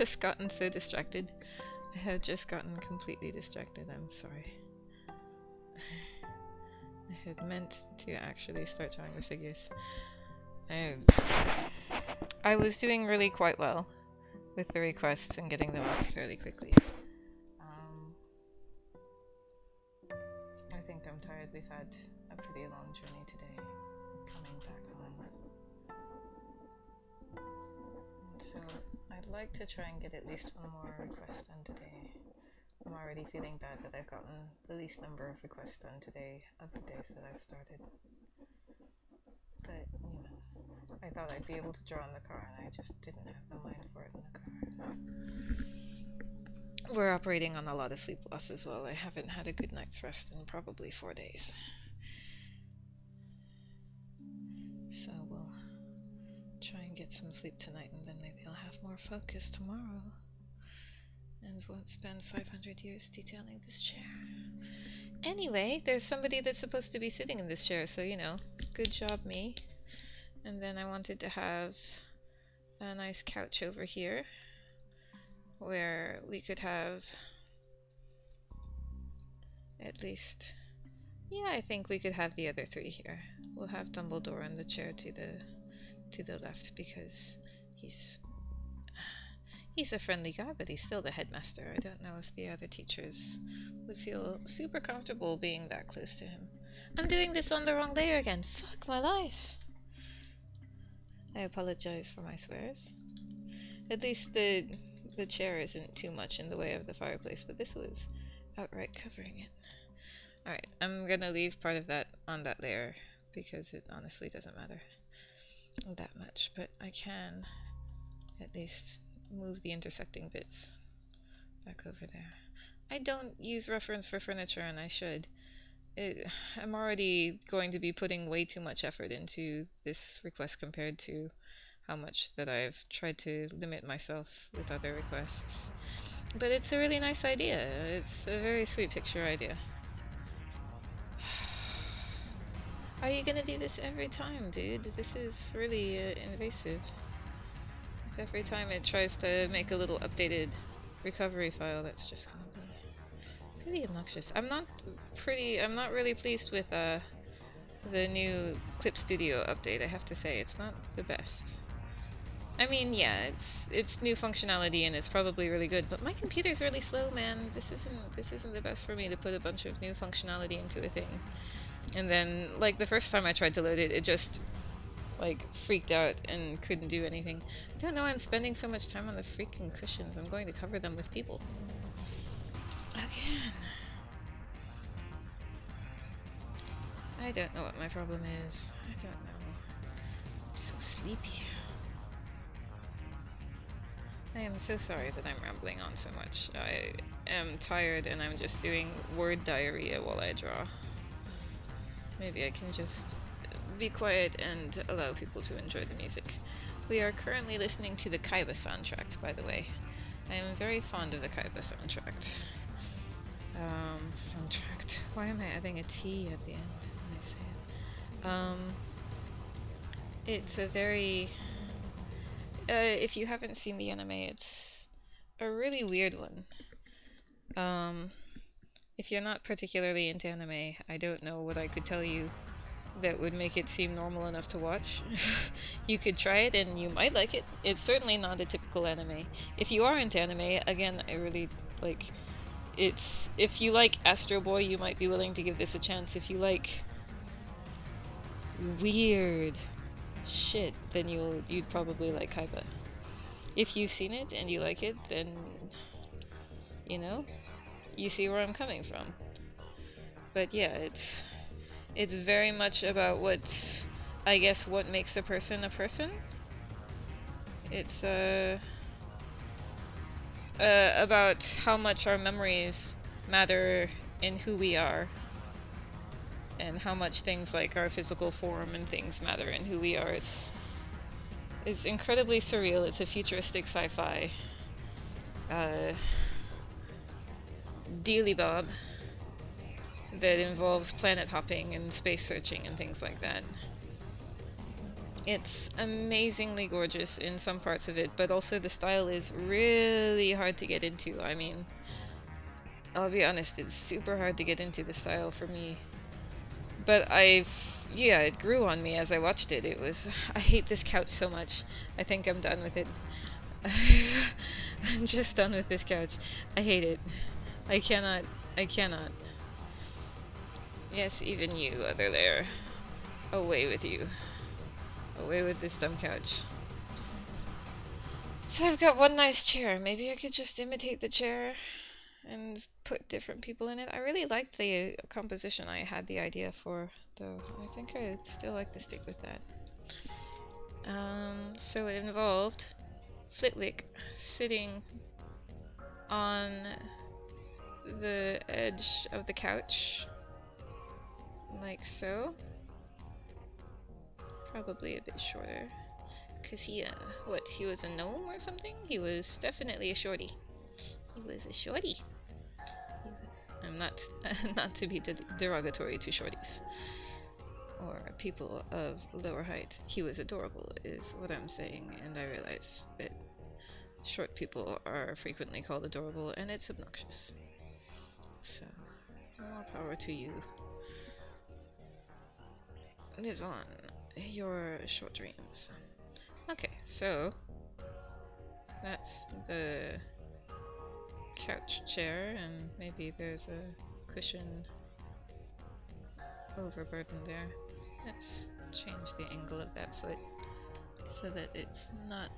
just gotten so distracted. I have just gotten completely distracted. I'm sorry. I had meant to actually start drawing the figures. I was doing really quite well with the requests and getting them up fairly quickly. I think I'm tired. We've had a pretty long journey today, coming back home. So I'd like to try and get at least one more request done today. I'm already feeling bad that I've gotten the least number of requests done today of the days that I've started. But, you know, I thought I'd be able to draw in the car, and I just didn't have the mind for it in the car. We're operating on a lot of sleep loss as well. I haven't had a good night's rest in probably 4 days. So we'll try and get some sleep tonight, and then maybe I'll have more focus tomorrow. And won't spend 500 years detailing this chair. Anyway, there's somebody that's supposed to be sitting in this chair, so, you know, good job, me. And then I wanted to have a nice couch over here, where we could have at least... Yeah, I think we could have the other three here. We'll have Dumbledore in the chair to the left, because he's a friendly guy, but he's still the headmaster. I don't know if the other teachers would feel super comfortable being that close to him. I'm doing this on the wrong layer again. Fuck my life. I apologize for my swears. At least the chair isn't too much in the way of the fireplace, but this was outright covering it. Alright, I'm gonna leave part of that on that layer, because it honestly doesn't matter that much, but I can at least move the intersecting bits back over there. I don't use reference for furniture, and I should. I'm already going to be putting way too much effort into this request compared to how much that I've tried to limit myself with other requests. But it's a really nice idea. It's a very sweet picture idea. Are you gonna do this every time, dude? This is really invasive. If every time it tries to make a little updated recovery file, that's just gonna be pretty obnoxious. I'm not really pleased with the new Clip Studio update, I have to say. It's not the best. I mean, yeah, it's new functionality and it's probably really good, but my computer's really slow, man. This isn't the best for me to put a bunch of new functionality into a thing. And then, like, the first time I tried to load it, it just, like, freaked out and couldn't do anything. I don't know why I'm spending so much time on the freaking cushions. I'm going to cover them with people. Again. I don't know what my problem is. I don't know. I'm so sleepy. I am so sorry that I'm rambling on so much. I am tired and I'm just doing word diarrhea while I draw. Maybe I can just be quiet and allow people to enjoy the music. We are currently listening to the Kaiba soundtrack, by the way. I am very fond of the Kaiba soundtrack. Soundtrack. Why am I adding a T at the end when I say it? It's a very... if you haven't seen the anime, it's a really weird one. If you're not particularly into anime, I don't know what I could tell you that would make it seem normal enough to watch. You could try it and you might like it. It's certainly not a typical anime. If you are into anime, again, I really like... If you like Astro Boy, you might be willing to give this a chance. If you like weird shit, then you'd probably like Kaiba. If you've seen it and you like it, then you know, you see where I'm coming from. But yeah, it's very much about what makes a person a person. It's about how much our memories matter in who we are, and how much things like our physical form and things matter in who we are. It's incredibly surreal. It's a futuristic sci-fi dealy bob that involves planet hopping and space searching and things like that. It's amazingly gorgeous in some parts of it, but also the style is really hard to get into. I mean, I'll be honest, it's super hard to get into the style for me. But yeah, it grew on me as I watched it. I hate this couch so much. I think I'm done with it. I'm just done with this couch. I hate it. I cannot. Yes, even you, other there. Away with you. Away with this dumb couch. So I've got one nice chair. Maybe I could just imitate the chair and put different people in it. I really liked the composition I had the idea for, though. I think I'd still like to stick with that. So it involved Flitwick sitting on the edge of the couch, like so. Probably a bit shorter. Cause he was a gnome or something? He was definitely a shorty. He was a shorty. I'm not, not to be derogatory to shorties. Or people of lower height. He was adorable, is what I'm saying, and I realize that short people are frequently called adorable, and it's obnoxious. So, more power to you. Live on your short dreams. Okay, so that's the couch chair, and maybe there's a cushion overburden there. Let's change the angle of that foot so that it's not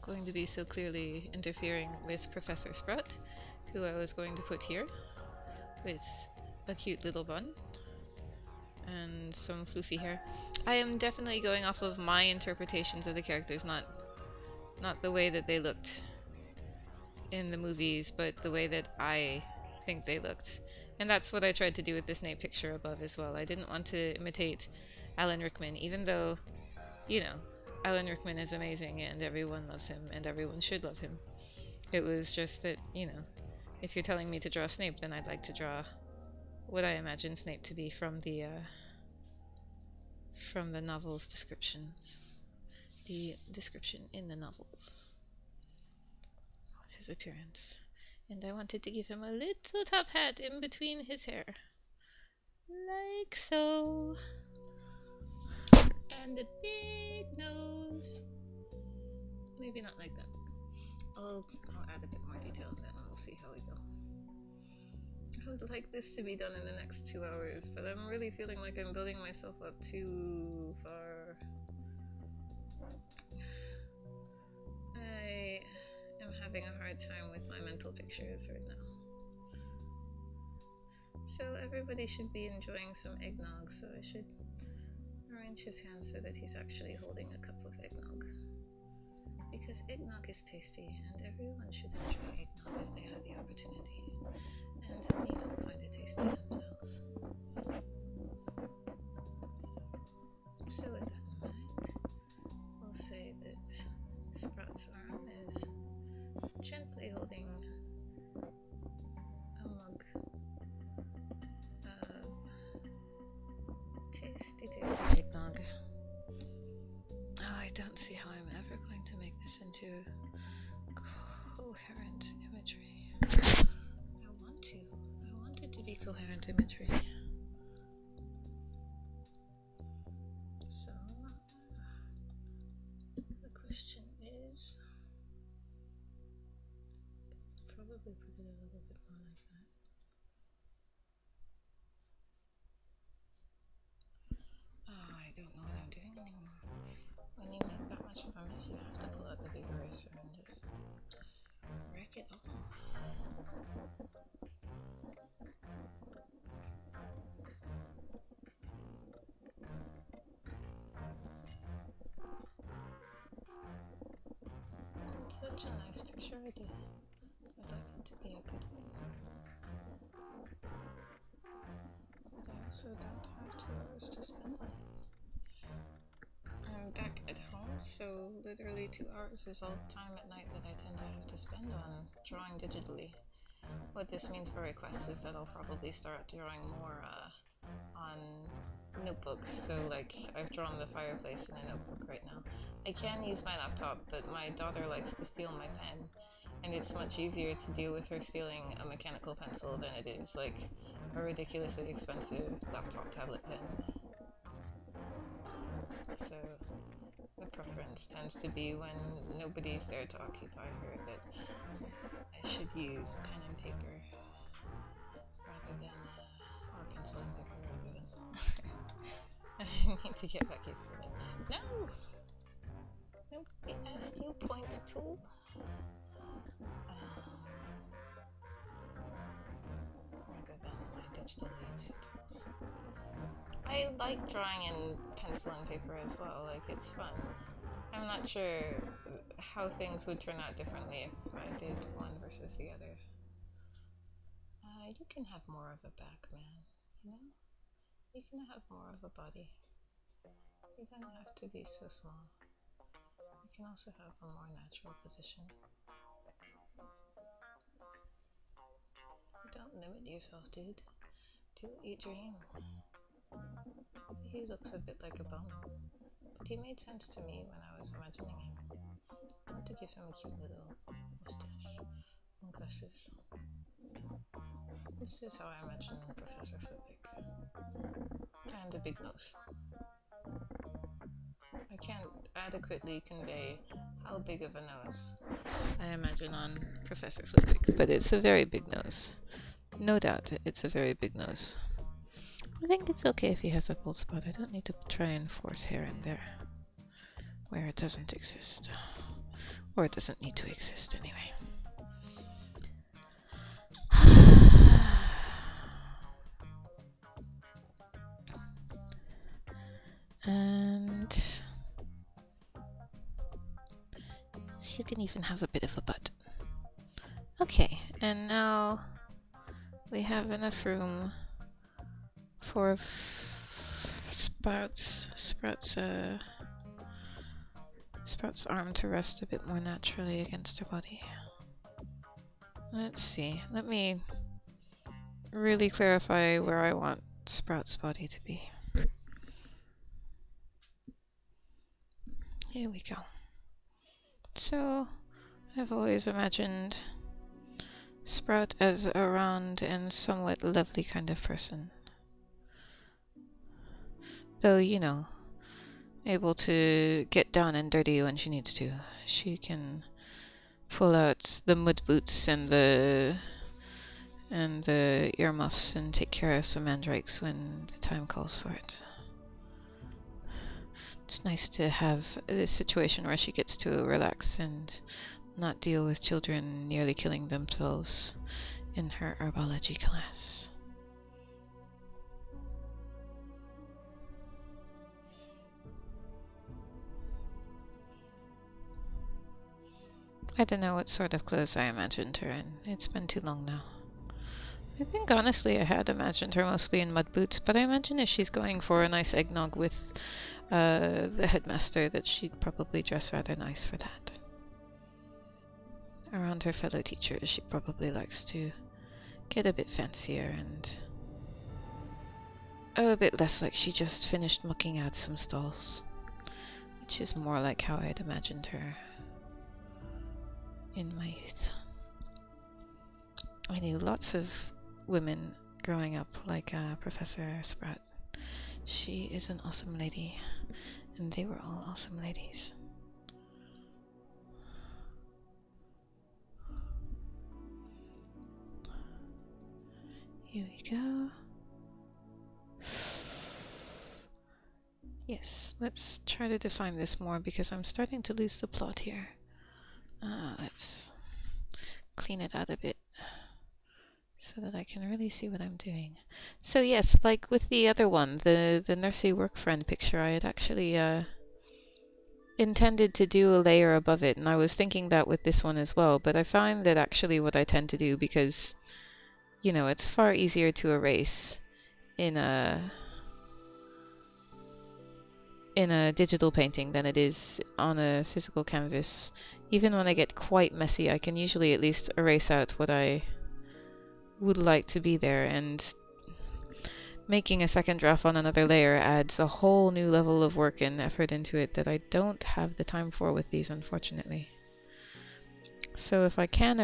going to be so clearly interfering with Professor Sprout, who I was going to put here with a cute little bun and some floofy hair. I am definitely going off of my interpretations of the characters, not the way that they looked in the movies, but the way that I think they looked. And that's what I tried to do with this Snape picture above as well. I didn't want to imitate Alan Rickman, even though, you know, Alan Rickman is amazing and everyone loves him and everyone should love him. It was just that, you know, if you're telling me to draw Snape, then I'd like to draw what I imagine Snape to be from the novel's descriptions. The description in the novels of his appearance. And I wanted to give him a little top hat in between his hair. Like so. And a big nose. Maybe not like that. I'll add a bit more detail and then we'll see how we go. I would like this to be done in the next 2 hours, but I'm really feeling like I'm building myself up too far. I am having a hard time with my mental pictures right now. So everybody should be enjoying some eggnog, so I should arrange his hand so that he's actually holding a cup of eggnog. Because eggnog is tasty, and everyone should enjoy eggnog if they have the opportunity. And, you know, find it tasty themselves. So with that in mind, we'll say that Sprout's arm is gently holding a mug of tasty eggnog. Oh, I don't see how I'm ever going to make this into coherent imagery. I want it to be coherent imagery. So, the question is, probably put it a little bit more like that. Oh, I don't know what I'm doing anymore. When you make that much of a mess, you have to pull out the big eraser and just wreck it all. Such a nice picture idea. I'd like it to be a good one. But I also don't have 2 hours to spend on it. I'm back at home, so literally 2 hours is all the time at night that I tend to have to spend on drawing digitally. What this means for requests is that I'll probably start drawing more on notebook, so like I've drawn the fireplace in a notebook right now. I can use my laptop, but my daughter likes to steal my pen, and it's much easier to deal with her stealing a mechanical pencil than it is like a ridiculously expensive laptop tablet pen. So the preference tends to be when nobody's there to occupy her that I should use pen and paper rather than or pencil and paper rather than I need to get back used to it. No! Nobody asked you point tool. Rather than my digital tools. I like drawing in pencil and paper as well, like it's fun. I'm not sure how things would turn out differently if I did one versus the other. You can have more of a back, man, you know? You can have more of a body. You don't have to be so small. You can also have a more natural position. Don't limit yourself, dude. Do what you dream. He looks a bit like a bum, but he made sense to me when I was imagining him. I want to give him a cute little mustache and glasses. This is how I imagine Professor Flitwick. And a big nose. I can't adequately convey how big of a nose I imagine on Professor Flitwick, but it's a very big nose. No doubt, it's a very big nose. I think it's okay if he has a bald spot. I don't need to try and force hair in there where it doesn't exist. Or it doesn't need to exist anyway. And so you can even have a bit of a butt. Okay, and now we have enough room for Sprout's arm to rest a bit more naturally against her body. Let's see. Let me really clarify where I want Sprout's body to be. Here we go. So, I've always imagined Sprout as a round and somewhat lovely kind of person. Though, you know, able to get down and dirty when she needs to. She can pull out the mud boots and the earmuffs and take care of some mandrakes when the time calls for it. It's nice to have this situation where she gets to relax and not deal with children nearly killing themselves in her herbology class. I don't know what sort of clothes I imagined her in. It's been too long now. I think honestly I had imagined her mostly in mud boots, but I imagine if she's going for a nice eggnog with the headmaster that she'd probably dress rather nice for that. Around her fellow teachers she probably likes to get a bit fancier and a bit less like she just finished mucking out some stalls, which is more like how I'd imagined her in my youth. I knew lots of women growing up like Professor Sprout. She is an awesome lady, and they were all awesome ladies. Here we go. Yes, let's try to define this more because I'm starting to lose the plot here. Let's clean it out a bit so that I can really see what I'm doing. So yes, like with the other one, the nursery work friend picture, I had actually intended to do a layer above it, and I was thinking that with this one as well, but I find that actually what I tend to do, because, you know, it's far easier to erase in a digital painting than it is on a physical canvas. Even when I get quite messy, I can usually at least erase out what I would like to be there, and making a second draft on another layer adds a whole new level of work and effort into it that I don't have the time for with these, unfortunately. So if I can